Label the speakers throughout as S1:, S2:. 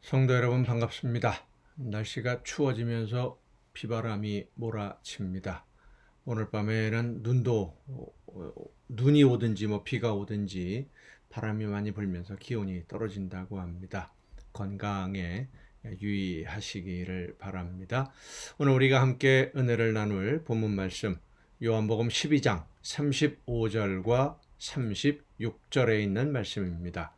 S1: 성도 여러분 반갑습니다. 날씨가 추워지면서 비바람이 몰아칩니다. 오늘 밤에는 눈이 오든지 비가 오든지 바람이 많이 불면서 기온이 떨어진다고 합니다. 건강에 유의하시기를 바랍니다. 오늘 우리가 함께 은혜를 나눌 본문 말씀 요한복음 12장 35절과 36절에 있는 말씀입니다.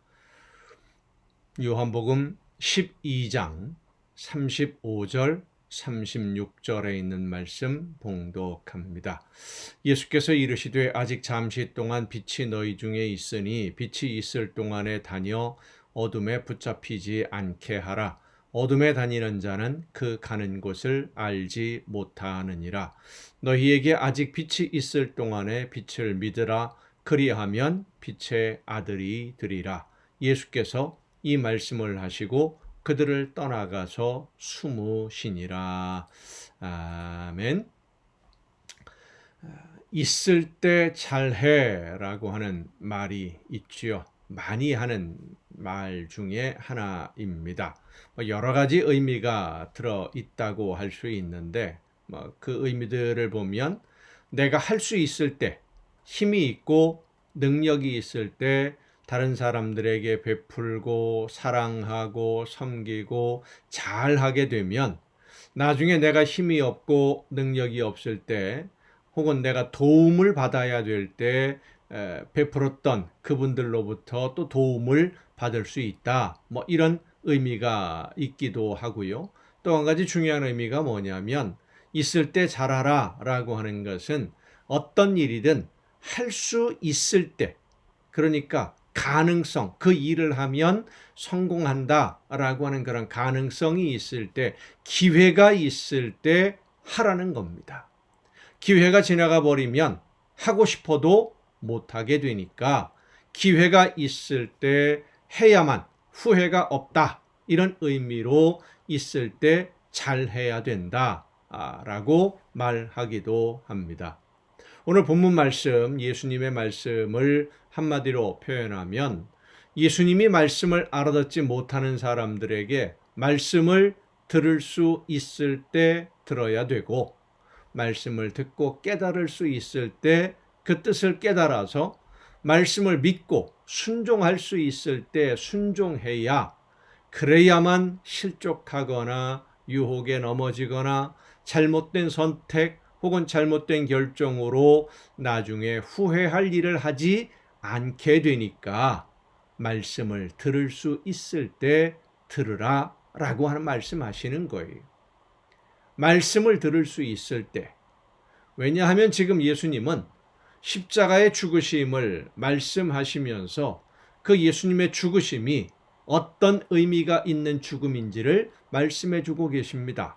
S1: 요한복음 12장 35절 36절에 있는 말씀 봉독합니다. 예수께서 이르시되 아직 잠시 동안 빛이 너희 중에 있으니 빛이 있을 동안에 다녀 어둠에 붙잡히지 않게 하라. 어둠에 다니는 자는 그 가는 곳을 알지 못하느니라. 너희에게 아직 빛이 있을 동안에 빛을 믿으라. 그리하면 빛의 아들이 되리라. 예수께서 이 말씀을 하시고 그들을 떠나가서 숨으시니라. 아멘. 있을 때 잘해라고 하는 말이 있지요. 많이 하는 말 중에 하나입니다. 여러 가지 의미가 들어 있다고 할 수 있는데 그 의미들을 보면 내가 할 수 있을 때, 힘이 있고 능력이 있을 때 다른 사람들에게 베풀고 사랑하고 섬기고 잘하게 되면 나중에 내가 힘이 없고 능력이 없을 때 혹은 내가 도움을 받아야 될 때 베풀었던 그분들로부터 또 도움을 받을 수 있다. 이런 의미가 있기도 하고요. 또 한 가지 중요한 의미가 뭐냐면 있을 때 잘하라 라고 하는 것은 어떤 일이든 할 수 있을 때, 그러니까 가능성, 그 일을 하면 성공한다라고 하는 그런 가능성이 있을 때, 기회가 있을 때 하라는 겁니다. 기회가 지나가 버리면 하고 싶어도 못하게 되니까 기회가 있을 때 해야만 후회가 없다. 이런 의미로 있을 때 잘해야 된다라고 말하기도 합니다. 오늘 본문 말씀, 예수님의 말씀을 한마디로 표현하면 예수님이 말씀을 알아듣지 못하는 사람들에게 말씀을 들을 수 있을 때 들어야 되고, 말씀을 듣고 깨달을 수 있을 때 그 뜻을 깨달아서 말씀을 믿고 순종할 수 있을 때 순종해야, 그래야만 실족하거나 유혹에 넘어지거나 잘못된 선택 혹은 잘못된 결정으로 나중에 후회할 일을 하지 않게 되니까 말씀을 들을 수 있을 때 들으라 라고 하는 말씀하시는 거예요. 말씀을 들을 수 있을 때. 왜냐하면 지금 예수님은 십자가의 죽으심을 말씀하시면서 그 예수님의 죽으심이 어떤 의미가 있는 죽음인지를 말씀해 주고 계십니다.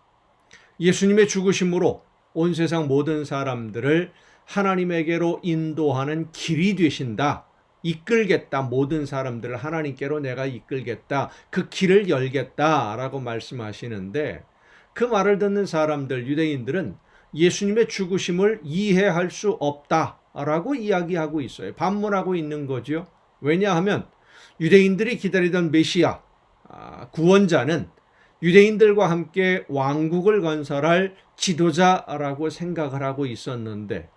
S1: 예수님의 죽으심으로 온 세상 모든 사람들을 하나님에게로 인도하는 길이 되신다. 이끌겠다. 모든 사람들을 하나님께로 내가 이끌겠다. 그 길을 열겠다라고 말씀하시는데, 그 말을 듣는 사람들, 유대인들은 예수님의 죽으심을 이해할 수 없다라고 이야기하고 있어요. 반문하고 있는 거죠. 왜냐하면 유대인들이 기다리던 메시아, 구원자는 유대인들과 함께 왕국을 건설할 지도자라고 생각을 하고 있었는데,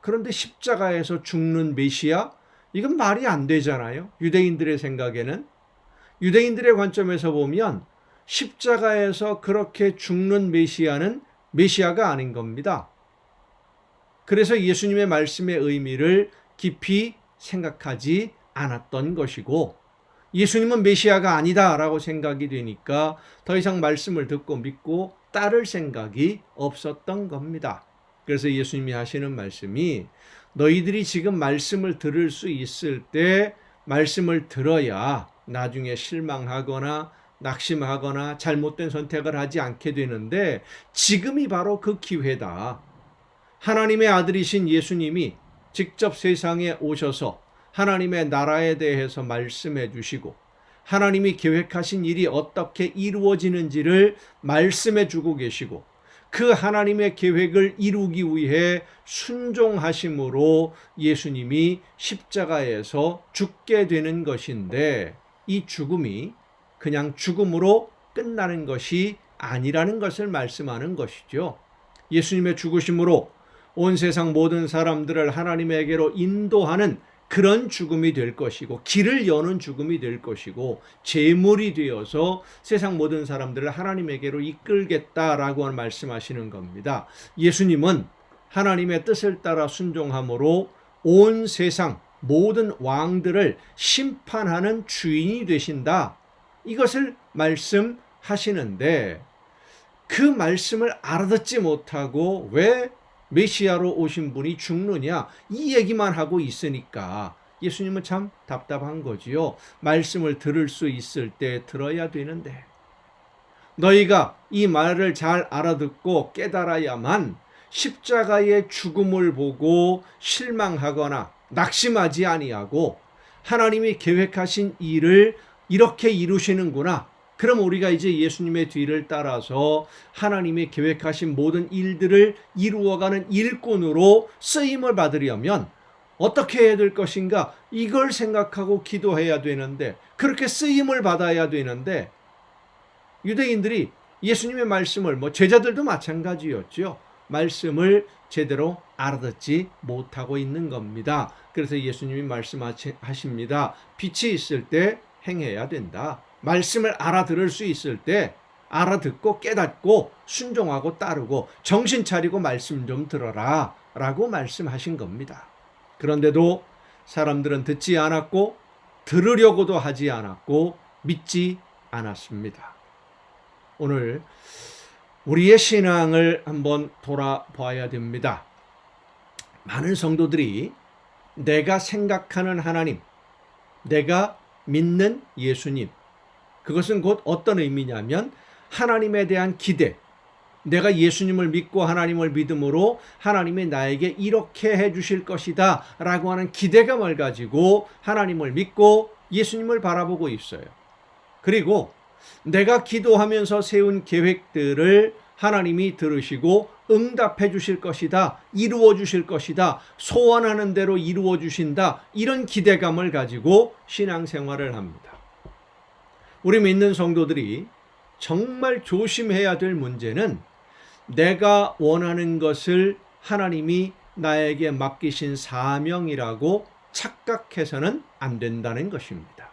S1: 그런데 십자가에서 죽는 메시아? 이건 말이 안 되잖아요. 유대인들의 생각에는. 유대인들의 관점에서 보면 십자가에서 그렇게 죽는 메시아는 메시아가 아닌 겁니다. 그래서 예수님의 말씀의 의미를 깊이 생각하지 않았던 것이고, 예수님은 메시아가 아니다라고 생각이 되니까 더 이상 말씀을 듣고 믿고 따를 생각이 없었던 겁니다. 그래서 예수님이 하시는 말씀이, 너희들이 지금 말씀을 들을 수 있을 때 말씀을 들어야 나중에 실망하거나 낙심하거나 잘못된 선택을 하지 않게 되는데, 지금이 바로 그 기회다. 하나님의 아들이신 예수님이 직접 세상에 오셔서 하나님의 나라에 대해서 말씀해 주시고 하나님이 계획하신 일이 어떻게 이루어지는지를 말씀해 주고 계시고, 그 하나님의 계획을 이루기 위해 순종하심으로 예수님이 십자가에서 죽게 되는 것인데, 이 죽음이 그냥 죽음으로 끝나는 것이 아니라는 것을 말씀하는 것이죠. 예수님의 죽으심으로 온 세상 모든 사람들을 하나님에게로 인도하는 그런 죽음이 될 것이고, 길을 여는 죽음이 될 것이고, 제물이 되어서 세상 모든 사람들을 하나님에게로 이끌겠다라고 말씀하시는 겁니다. 예수님은 하나님의 뜻을 따라 순종함으로 온 세상 모든 왕들을 심판하는 주인이 되신다, 이것을 말씀하시는데, 그 말씀을 알아듣지 못하고 왜 메시아로 오신 분이 죽느냐, 이 얘기만 하고 있으니까 예수님은 참 답답한 거지요. 말씀을 들을 수 있을 때 들어야 되는데, 너희가 이 말을 잘 알아듣고 깨달아야만 십자가의 죽음을 보고 실망하거나 낙심하지 아니하고, 하나님이 계획하신 일을 이렇게 이루시는구나, 그럼 우리가 이제 예수님의 뒤를 따라서 하나님이 계획하신 모든 일들을 이루어가는 일꾼으로 쓰임을 받으려면 어떻게 해야 될 것인가, 이걸 생각하고 기도해야 되는데, 그렇게 쓰임을 받아야 되는데, 유대인들이 예수님의 말씀을, 제자들도 마찬가지였죠, 말씀을 제대로 알아듣지 못하고 있는 겁니다. 그래서 예수님이 말씀하십니다. 빛이 있을 때 행해야 된다. 말씀을 알아들을 수 있을 때 알아듣고 깨닫고 순종하고 따르고 정신 차리고 말씀 좀 들어라 라고 말씀하신 겁니다. 그런데도 사람들은 듣지 않았고 들으려고도 하지 않았고 믿지 않았습니다. 오늘 우리의 신앙을 한번 돌아봐야 됩니다. 많은 성도들이 내가 생각하는 하나님, 내가 믿는 예수님, 그것은 곧 어떤 의미냐면 하나님에 대한 기대, 내가 예수님을 믿고 하나님을 믿음으로 하나님이 나에게 이렇게 해주실 것이다 라고 하는 기대감을 가지고 하나님을 믿고 예수님을 바라보고 있어요. 그리고 내가 기도하면서 세운 계획들을 하나님이 들으시고 응답해 주실 것이다, 이루어 주실 것이다, 소원하는 대로 이루어 주신다, 이런 기대감을 가지고 신앙생활을 합니다. 우리 믿는 성도들이 정말 조심해야 될 문제는 내가 원하는 것을 하나님이 나에게 맡기신 사명이라고 착각해서는 안 된다는 것입니다.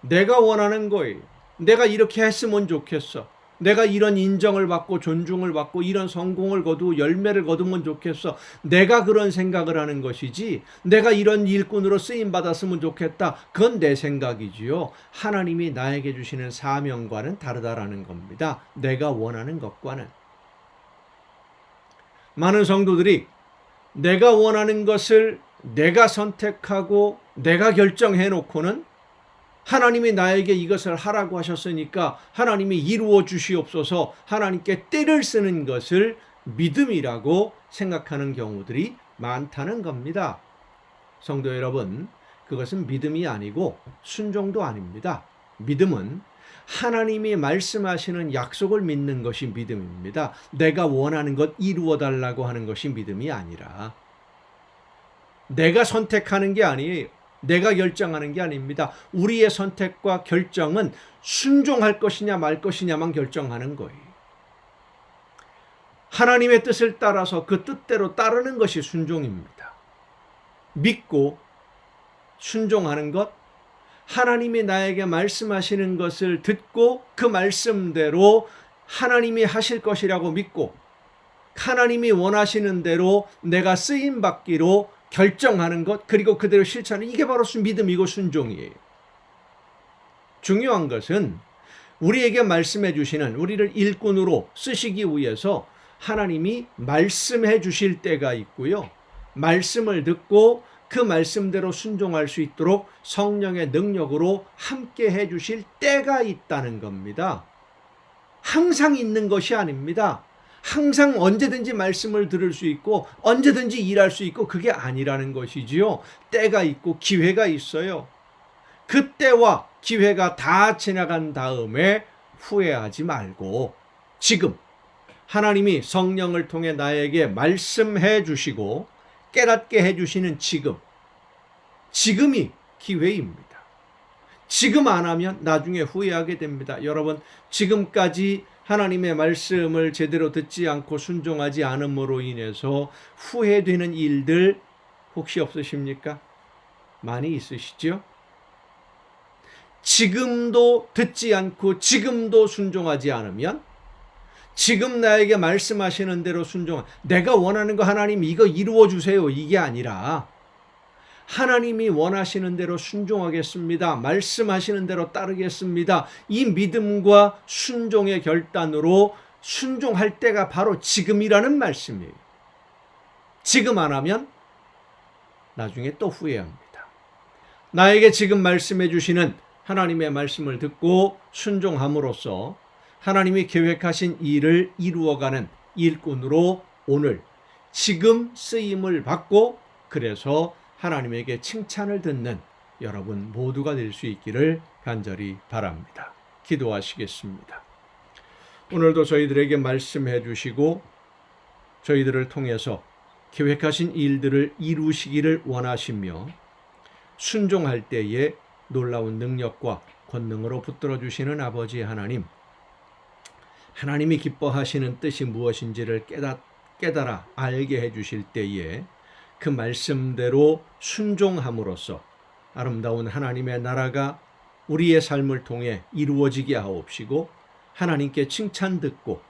S1: 내가 원하는 거예요. 내가 이렇게 했으면 좋겠어. 내가 이런 인정을 받고 존중을 받고 이런 성공을 거두고 열매를 거두면 좋겠어. 내가 그런 생각을 하는 것이지, 내가 이런 일꾼으로 쓰임 받았으면 좋겠다, 그건 내 생각이지요. 하나님이 나에게 주시는 사명과는 다르다라는 겁니다. 내가 원하는 것과는. 많은 성도들이 내가 원하는 것을 내가 선택하고 내가 결정해 놓고는 하나님이 나에게 이것을 하라고 하셨으니까 하나님이 이루어 주시옵소서, 하나님께 떼를 쓰는 것을 믿음이라고 생각하는 경우들이 많다는 겁니다. 성도 여러분, 그것은 믿음이 아니고 순종도 아닙니다. 믿음은 하나님이 말씀하시는 약속을 믿는 것이 믿음입니다. 내가 원하는 것 이루어 달라고 하는 것이 믿음이 아니라, 내가 선택하는 게 아니에요. 내가 결정하는 게 아닙니다. 우리의 선택과 결정은 순종할 것이냐 말 것이냐만 결정하는 거예요. 하나님의 뜻을 따라서 그 뜻대로 따르는 것이 순종입니다. 믿고 순종하는 것, 하나님이 나에게 말씀하시는 것을 듣고 그 말씀대로 하나님이 하실 것이라고 믿고 하나님이 원하시는 대로 내가 쓰임받기로 결정하는 것, 그리고 그대로 실천하는, 이게 바로 믿음이고 순종이에요. 중요한 것은 우리에게 말씀해 주시는, 우리를 일꾼으로 쓰시기 위해서 하나님이 말씀해 주실 때가 있고요, 말씀을 듣고 그 말씀대로 순종할 수 있도록 성령의 능력으로 함께 해 주실 때가 있다는 겁니다. 항상 있는 것이 아닙니다. 항상 언제든지 말씀을 들을 수 있고 언제든지 일할 수 있고, 그게 아니라는 것이지요. 때가 있고 기회가 있어요. 그 때와 기회가 다 지나간 다음에 후회하지 말고 지금 하나님이 성령을 통해 나에게 말씀해 주시고 깨닫게 해 주시는 지금이 기회입니다. 지금 안 하면 나중에 후회하게 됩니다. 여러분, 지금까지 하나님의 말씀을 제대로 듣지 않고 순종하지 않음으로 인해서 후회되는 일들 혹시 없으십니까? 많이 있으시죠? 지금도 듣지 않고 지금도 순종하지 않으면, 지금 나에게 말씀하시는 대로 내가 원하는 거 하나님 이거 이루어 주세요, 이게 아니라 하나님이 원하시는 대로 순종하겠습니다, 말씀하시는 대로 따르겠습니다, 이 믿음과 순종의 결단으로 순종할 때가 바로 지금이라는 말씀이에요. 지금 안 하면 나중에 또 후회합니다. 나에게 지금 말씀해 주시는 하나님의 말씀을 듣고 순종함으로써 하나님이 계획하신 일을 이루어가는 일꾼으로 오늘 지금 쓰임을 받고, 그래서 하나님에게 칭찬을 듣는 여러분 모두가 될 수 있기를 간절히 바랍니다. 기도하시겠습니다. 오늘도 저희들에게 말씀해 주시고 저희들을 통해서 계획하신 일들을 이루시기를 원하시며 순종할 때에 놀라운 능력과 권능으로 붙들어 주시는 아버지 하나님, 하나님이 기뻐하시는 뜻이 무엇인지를 깨달아 알게 해 주실 때에 그 말씀대로 순종함으로써 아름다운 하나님의 나라가 우리의 삶을 통해 이루어지게 하옵시고, 하나님께 칭찬 듣고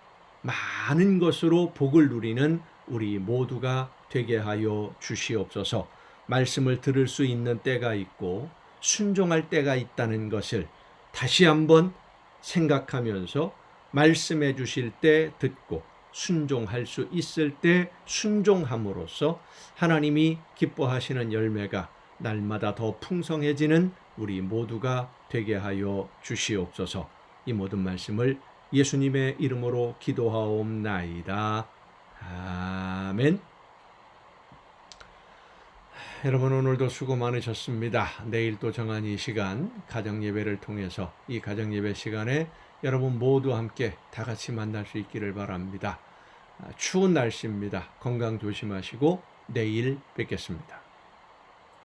S1: 많은 것으로 복을 누리는 우리 모두가 되게 하여 주시옵소서. 말씀을 들을 수 있는 때가 있고 순종할 때가 있다는 것을 다시 한번 생각하면서 말씀해 주실 때 듣고 순종할 수 있을 때 순종함으로써 하나님이 기뻐하시는 열매가 날마다 더 풍성해지는 우리 모두가 되게 하여 주시옵소서. 이 모든 말씀을 예수님의 이름으로 기도하옵나이다. 아멘. 여러분, 오늘도 수고 많으셨습니다. 내일 또 정한 이 시간 가정예배를 통해서 이 가정예배 시간에 여러분 모두 함께 다 같이 만날 수 있기를 바랍니다. 추운 날씨입니다. 건강 조심하시고 내일 뵙겠습니다.